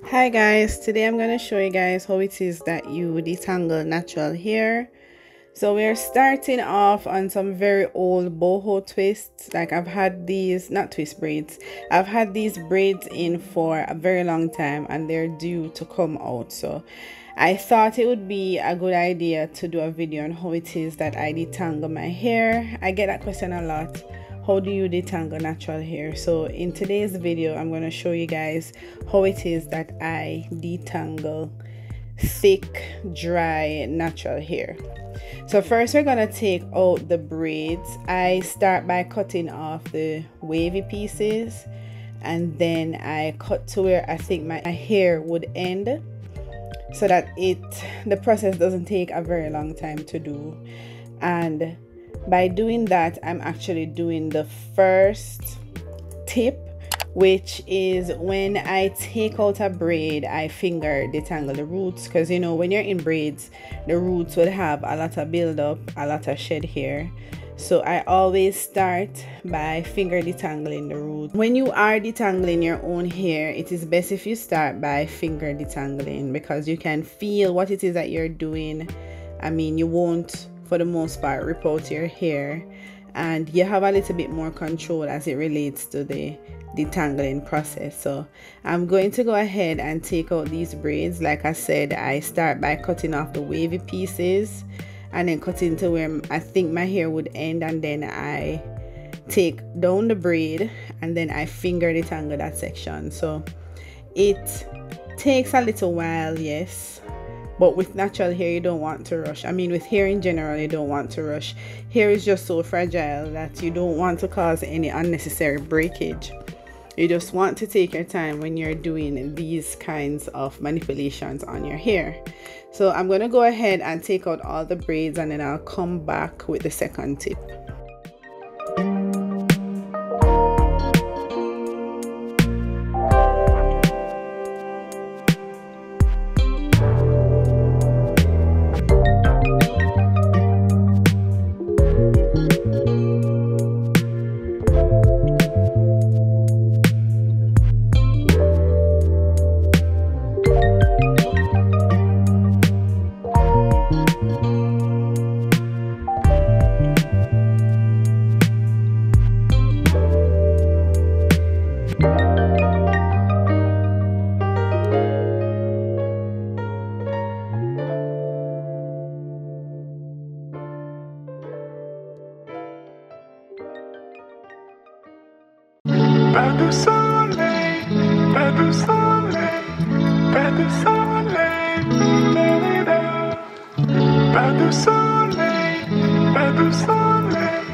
Hi guys, today I'm going to show you guys how it is that you detangle natural hair. So we're starting off on some very old boho twists. Like I've had these, not twist braids, I've had these braids in for a very long time and they're due to come out. So I thought it would be a good idea to do a video on how it is that I detangle my hair. I get that question a lot. How do you detangle natural hair? So in today's video I'm going to show you guys how it is that I detangle thick, dry, natural hair. So first we're going to take out the braids. I start by cutting off the wavy pieces and then I cut to where I think my hair would end, so that the process doesn't take a very long time to do. And by doing that, I'm actually doing the first tip, which is when I take out a braid, I finger detangle the roots, because you know when you're in braids the roots would have a lot of build-up, a lot of shed hair. So I always start by finger detangling the root. When you are detangling your own hair, it is best if you start by finger detangling, because you can feel what it is that you're doing. I mean, you won't, for the most part, rip out your hair, and you have a little bit more control as it relates to the detangling process. So I'm going to go ahead and take out these braids. Like I said, I start by cutting off the wavy pieces and then cutting to where I think my hair would end, and then I take down the braid and then I finger detangle that section. So it takes a little while, yes, but with natural hair you don't want to rush. I mean, with hair in general you don't want to rush. Hair is just so fragile that you don't want to cause any unnecessary breakage. You just want to take your time when you're doing these kinds of manipulations on your hair. So I'm going to go ahead and take out all the braids and then I'll come back with the second tip. Pas de soleil, pas de soleil, pas de soleil, pas de soleil, pas de soleil,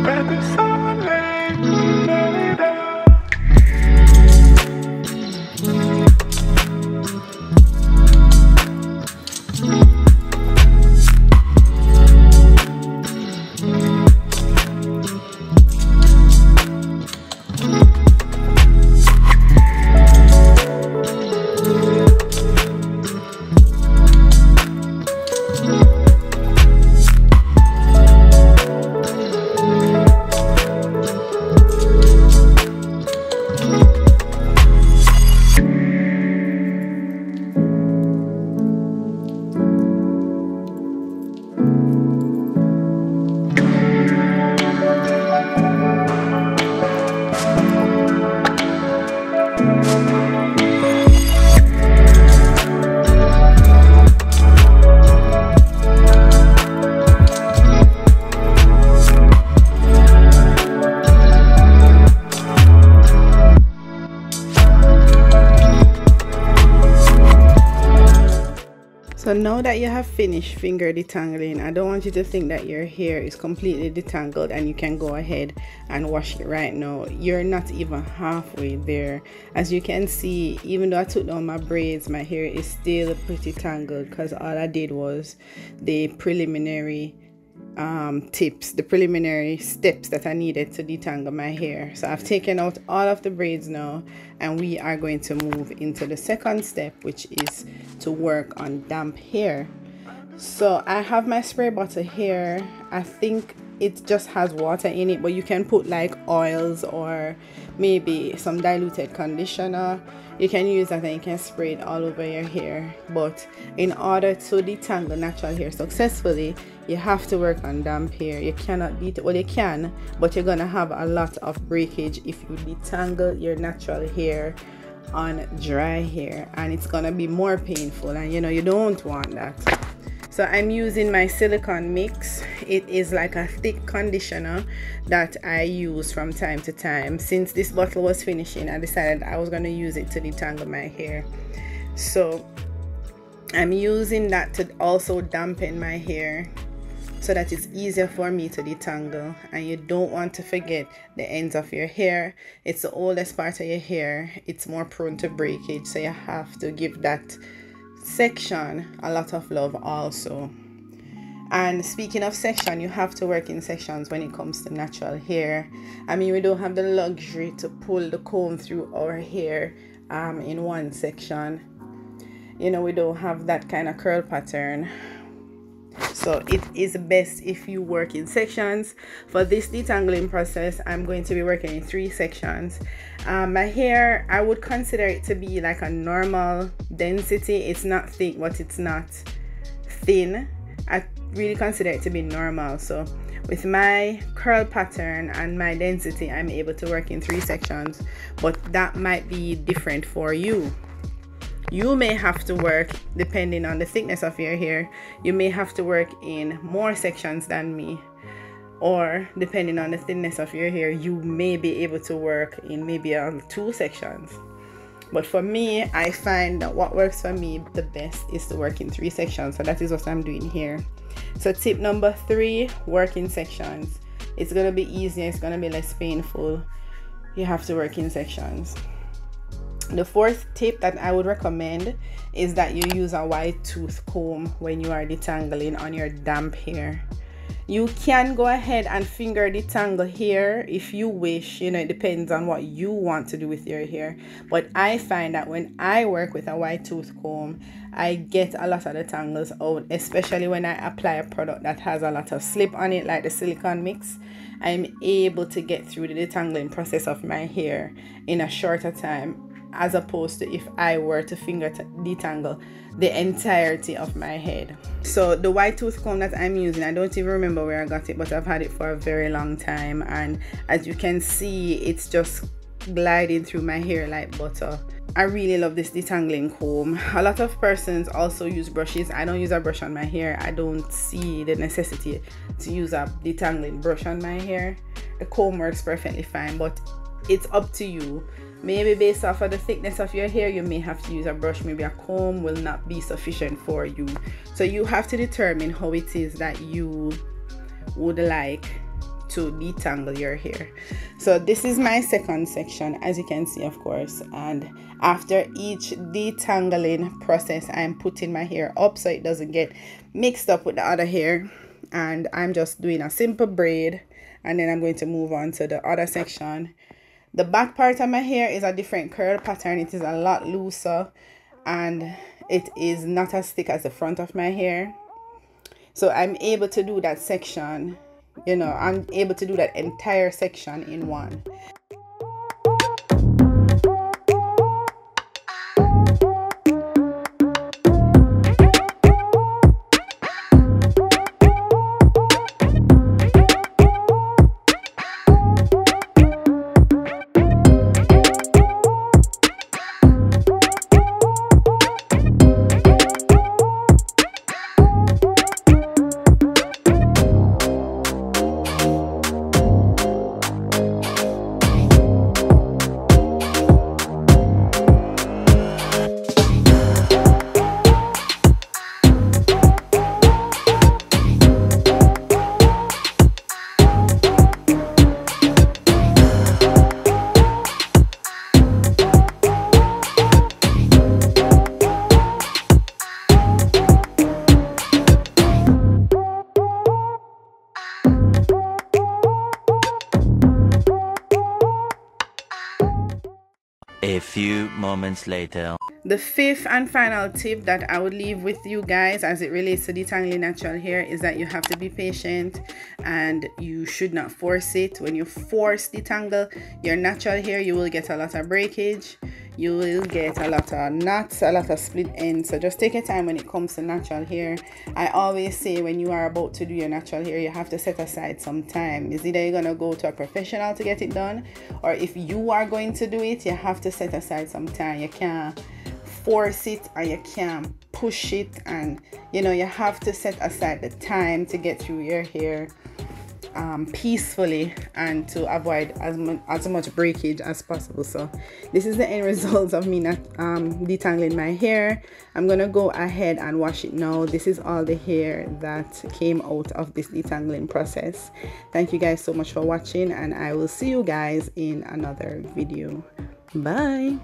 pas de soleil. So now that you have finished finger detangling, I don't want you to think that your hair is completely detangled and you can go ahead and wash it right now. You're not even halfway there. As you can see, even though I took down my braids, my hair is still pretty tangled because all I did was the preliminary tips, the preliminary steps that I needed to detangle my hair. So I've taken out all of the braids now, and we are going to move into the second step, which is to work on damp hair. So I have my spray bottle here. I think it just has water in it, but you can put like oils or maybe some diluted conditioner. You can use that and you can spray it all over your hair. But in order to detangle natural hair successfully, you have to work on damp hair. You cannot well, you can, but you're gonna have a lot of breakage if you detangle your natural hair on dry hair, and it's gonna be more painful, and you know you don't want that. So I'm using my silicone mix. It is like a thick conditioner that I use from time to time. Since this bottle was finishing, I decided I was going to use it to detangle my hair. So I'm using that to also dampen my hair so that it's easier for me to detangle. And you don't want to forget the ends of your hair. It's the oldest part of your hair. It's more prone to breakage, so you have to give that section a lot of love also. And speaking of section, you have to work in sections when it comes to natural hair. I mean, we don't have the luxury to pull the comb through our hair in one section. You know, we don't have that kind of curl pattern. So it is best if you work in sections. For this detangling process, I'm going to be working in 3 sections. My hair, I would consider it to be like a normal density. It's not thick, but it's not thin. I really consider it to be normal. So with my curl pattern and my density, I'm able to work in 3 sections, but that might be different for you. You may have to work, depending on the thickness of your hair, you may have to work in more sections than me. Or depending on the thinness of your hair, you may be able to work in maybe 2 sections. But for me, I find that what works for me the best is to work in 3 sections. So that is what I'm doing here. So tip number 3, work in sections. It's going to be easier, it's going to be less painful. You have to work in sections. The 4th tip that I would recommend is that you use a wide tooth comb when you are detangling on your damp hair. You can go ahead and finger detangle here if you wish. You know, it depends on what you want to do with your hair. But I find that when I work with a wide tooth comb, I get a lot of the tangles out, especially when I apply a product that has a lot of slip on it, like the silicone mix. I'm able to get through the detangling process of my hair in a shorter time, as opposed to if I were to finger detangle the entirety of my head. So the white tooth comb that I'm using, I don't even remember where I got it, but I've had it for a very long time, and as you can see, it's just gliding through my hair like butter. I really love this detangling comb. A lot of persons also use brushes. I don't use a brush on my hair. I don't see the necessity to use a detangling brush on my hair. The comb works perfectly fine, but it's up to you. Maybe based off of the thickness of your hair, you may have to use a brush. Maybe a comb will not be sufficient for you. So you have to determine how it is that you would like to detangle your hair. So this is my 2nd section, as you can see, of course. And after each detangling process, I'm putting my hair up so it doesn't get mixed up with the other hair. And I'm just doing a simple braid, and then I'm going to move on to the other section. The back part of my hair is a different curl pattern. It is a lot looser and it is not as thick as the front of my hair. So I'm able to do that section, you know, I'm able to do that entire section in one. few moments later. The fifth and final tip that I would leave with you guys as it relates to detangling natural hair is that you have to be patient and you should not force it. When you force detangle your natural hair, you will get a lot of breakage, you will get a lot of knots, a lot of split ends. So just take your time when it comes to natural hair. I always say when you are about to do your natural hair, you have to set aside some time. It's either you're gonna go to a professional to get it done, or if you are going to do it, you have to set aside some time. You can't force it and you can't push it, and you know, you have to set aside the time to get through your hair peacefully and to avoid as much breakage as possible. So this is the end result of me not detangling my hair. I'm gonna go ahead and wash it now. This is all the hair that came out of this detangling process. Thank you guys so much for watching, and I will see you guys in another video. Bye.